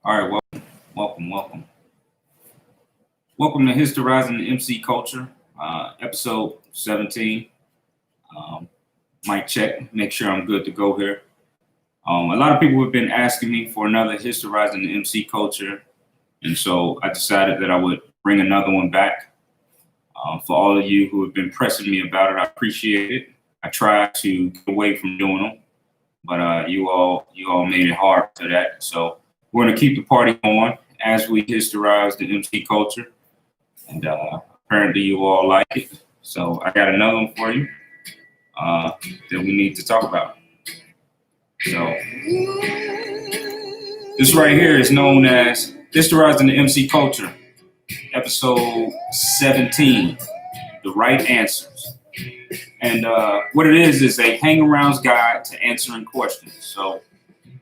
All right, welcome. Welcome to Historizing the MC Culture, episode 17. Mic check, make sure I'm good to go here. A lot of people have been asking me for another Historizing the MC Culture, and so I decided that I would bring another one back. For all of you who have been pressing me about it, I appreciate it. I tried to get away from doing them, but you all made it hard for that. So we're going to keep the party going as we historize the MC culture. And apparently you all like it. So I got another one for you that we need to talk about. So this right here is known as Historizing the MC Culture, episode 17, The Right Answers. And what it is a hang-arounds guide to answering questions. So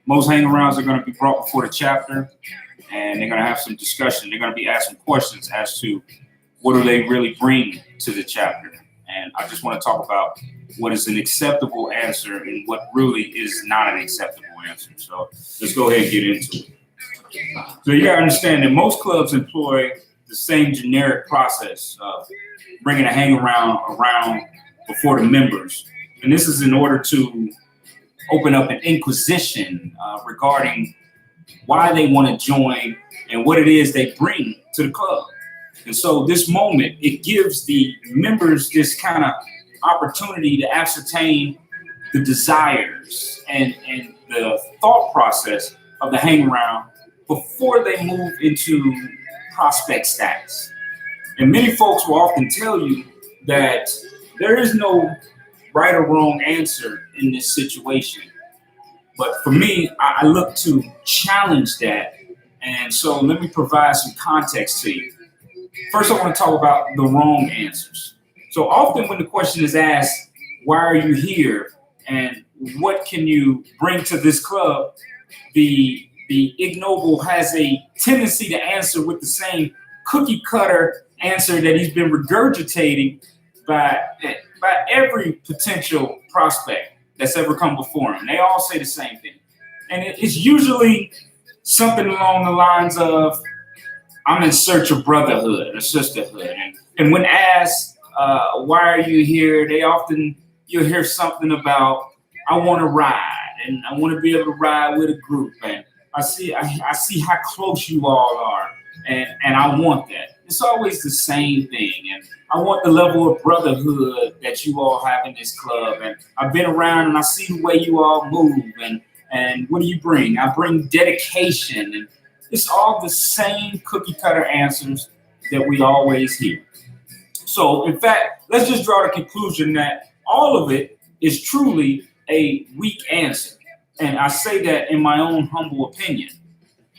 most hang-arounds are going to be brought before the chapter, and they're going to have some discussion. They're going to be asking questions as to what do they really bring to the chapter. And I just want to talk about what is an acceptable answer and what really is not an acceptable answer. So let's go ahead and get into it. So you got to understand that most clubs employ the same generic process of bringing a hang-around before the members. And this is in order to open up an inquisition regarding why they want to join and what it is they bring to the club. And so this moment, it gives the members this kind of opportunity to ascertain the desires and the thought process of the hang around before they move into prospect status. And many folks will often tell you that there is no right or wrong answer in this situation. But for me, I look to challenge that. And so let me provide some context to you. First, I want to talk about the wrong answers. So often when the question is asked, why are you here? And what can you bring to this club? The ignoble has a tendency to answer with the same cookie cutter answer that he's been regurgitating by every potential prospect that's ever come before him. They all say the same thing. And it's usually something along the lines of, I'm in search of brotherhood or sisterhood. And when asked, why are you here? You'll hear something about, I want to ride and I want to be able to ride with a group. And I see how close you all are. And I want that. It's always the same thing. And I want the level of brotherhood that you all have in this club. And I've been around and I see the way you all move. And what do you bring? I bring dedication. And it's all the same cookie cutter answers that we always hear. So in fact, let's just draw the conclusion that all of it is truly a weak answer. And I say that in my own humble opinion.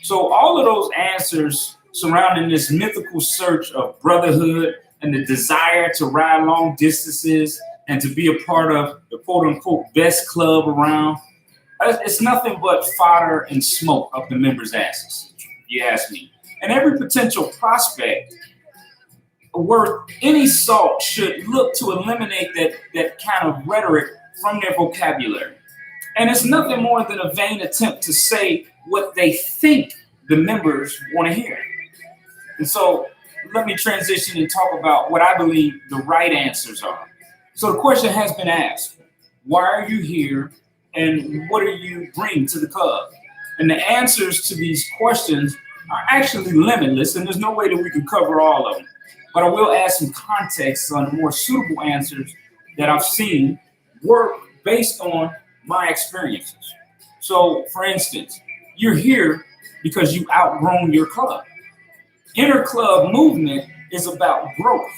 So all of those answers surrounding this mythical search of brotherhood and the desire to ride long distances and to be a part of the quote unquote best club around, it's nothing but fodder and smoke up the members' asses, if you ask me. And every potential prospect worth any salt should look to eliminate that kind of rhetoric from their vocabulary. And it's nothing more than a vain attempt to say what they think the members want to hear. And so let me transition and talk about what I believe the right answers are. So the question has been asked, why are you here and what do you bring to the club? And the answers to these questions are actually limitless and there's no way that we can cover all of them. But I will add some context on the more suitable answers that I've seen work based on my experiences. So for instance, you're here because you've outgrown your club. Inner club movement is about growth.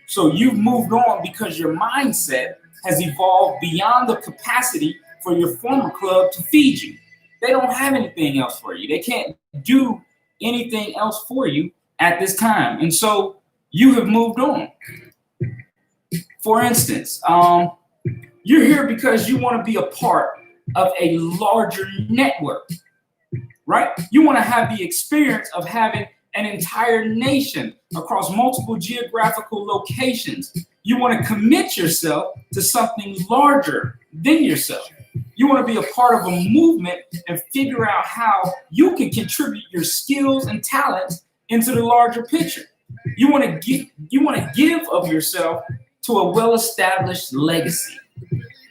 So you've moved on because your mindset has evolved beyond the capacity for your former club to feed you. They don't have anything else for you. They can't do anything else for you at this time. And so you have moved on. For instance, you're here because you want to be a part of a larger network, right? You want to have the experience of having an entire nation across multiple geographical locations. You want to commit yourself to something larger than yourself. You want to be a part of a movement and figure out how you can contribute your skills and talents into the larger picture. You want to give of yourself to a well-established legacy.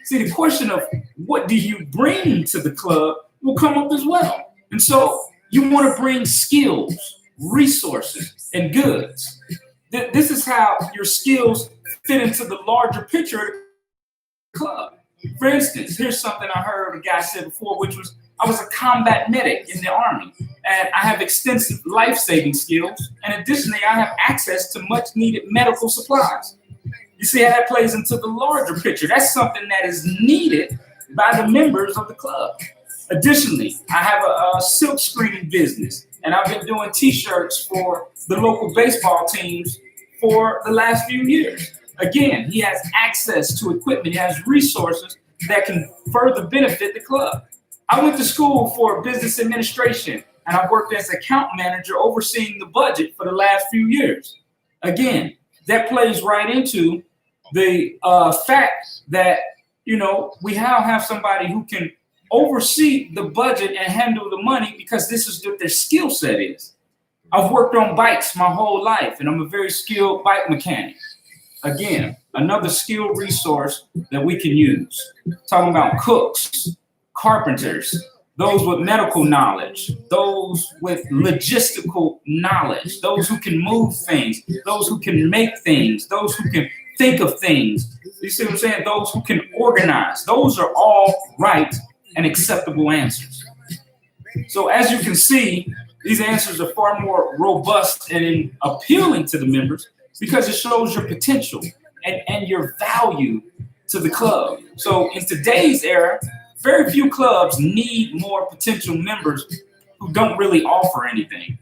See, the question of what do you bring to the club will come up as well. And so you want to bring skills, resources, and goods. This is how your skills fit into the larger picture of the club. For instance, here's something I heard a guy say before, which was, I was a combat medic in the Army, and I have extensive life-saving skills, and additionally, I have access to much-needed medical supplies. You see how that plays into the larger picture. That's something that is needed by the members of the club. Additionally, I have a silk screening business, and I've been doing T-shirts for the local baseball teams for the last few years. Again, he has access to equipment. He has resources that can further benefit the club. I went to school for business administration, and I worked as account manager overseeing the budget for the last few years. Again, that plays right into the fact that, we now have somebody who can oversee the budget and handle the money because this is what their skill set is. I've worked on bikes my whole life, and I'm a very skilled bike mechanic. Again, another skill resource that we can use. Talking about cooks, carpenters, those with medical knowledge, those with logistical knowledge, those who can move things, those who can make things, those who can think of things. You see what I'm saying? Those who can organize. Those are all right and acceptable answers. So as you can see, these answers are far more robust and appealing to the members because it shows your potential and your value to the club. So in today's era, very few clubs need more potential members who don't really offer anything.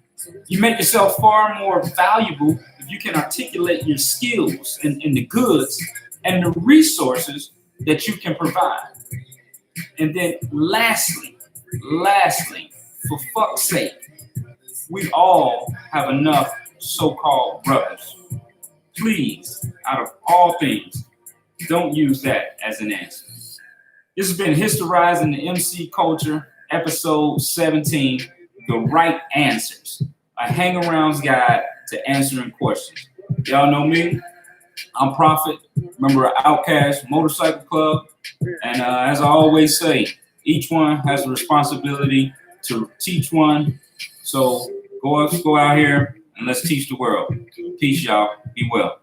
You make yourself far more valuable if you can articulate your skills and the goods and the resources that you can provide. And then lastly, for fuck's sake, we all have enough so-called brothers. Please, out of all things, don't use that as an answer. This has been Historizing the MC Culture, episode 17, The Right Answers, a hang-arounds guide to answering questions. Y'all know me. I'm Prophet, member of Outcast Motorcycle Club. And as I always say, each one has a responsibility to teach one. So go out here and let's teach the world. Peace, y'all. Be well.